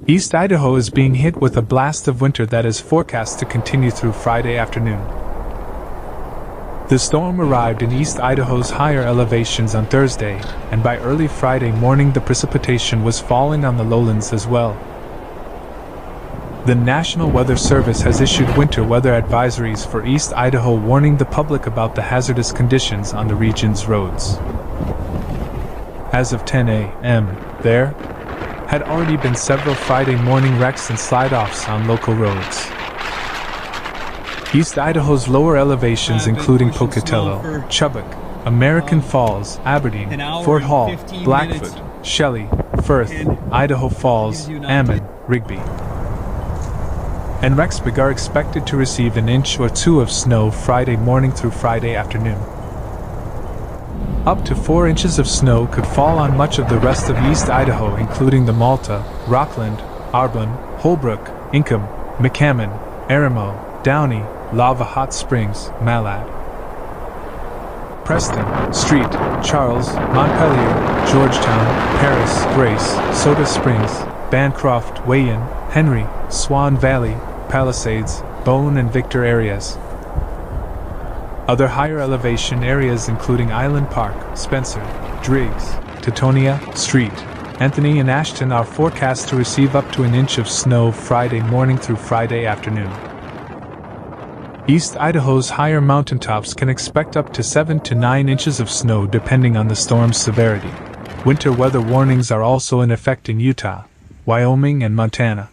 East Idaho is being hit with a blast of winter that is forecast to continue through Friday afternoon. The storm arrived in East Idaho's higher elevations on Thursday, and by early Friday morning the precipitation was falling on the lowlands as well. The National Weather Service has issued winter weather advisories for East Idaho, warning the public about the hazardous conditions on the region's roads. As of 10 a.m., there had already been several Friday morning wrecks and slide-offs on local roads. East Idaho's lower elevations, including Pocatello, Chubbuck, American Falls, Aberdeen, Fort Hall, Blackfoot, Shelley, Firth, Idaho Falls, Ammon, Rigby, and Rexburg are expected to receive an inch or two of snow Friday morning through Friday afternoon. Up to 4 inches of snow could fall on much of the rest of East Idaho, including the Malta, Rockland, Arbon, Holbrook, Ingham, McCammon, Aramo, Downey, Lava Hot Springs, Malad, Preston, Street, Charles, Montpelier, Georgetown, Paris, Grace, Soda Springs, Bancroft, Wayne, Henry, Swan Valley, Palisades, Bone and Victor areas. Other higher elevation areas including Island Park, Spencer, Driggs, Teutonia, Street, Anthony and Ashton are forecast to receive up to an inch of snow Friday morning through Friday afternoon. East Idaho's higher mountaintops can expect up to 7 to 9 inches of snow depending on the storm's severity. Winter weather warnings are also in effect in Utah, Wyoming and Montana.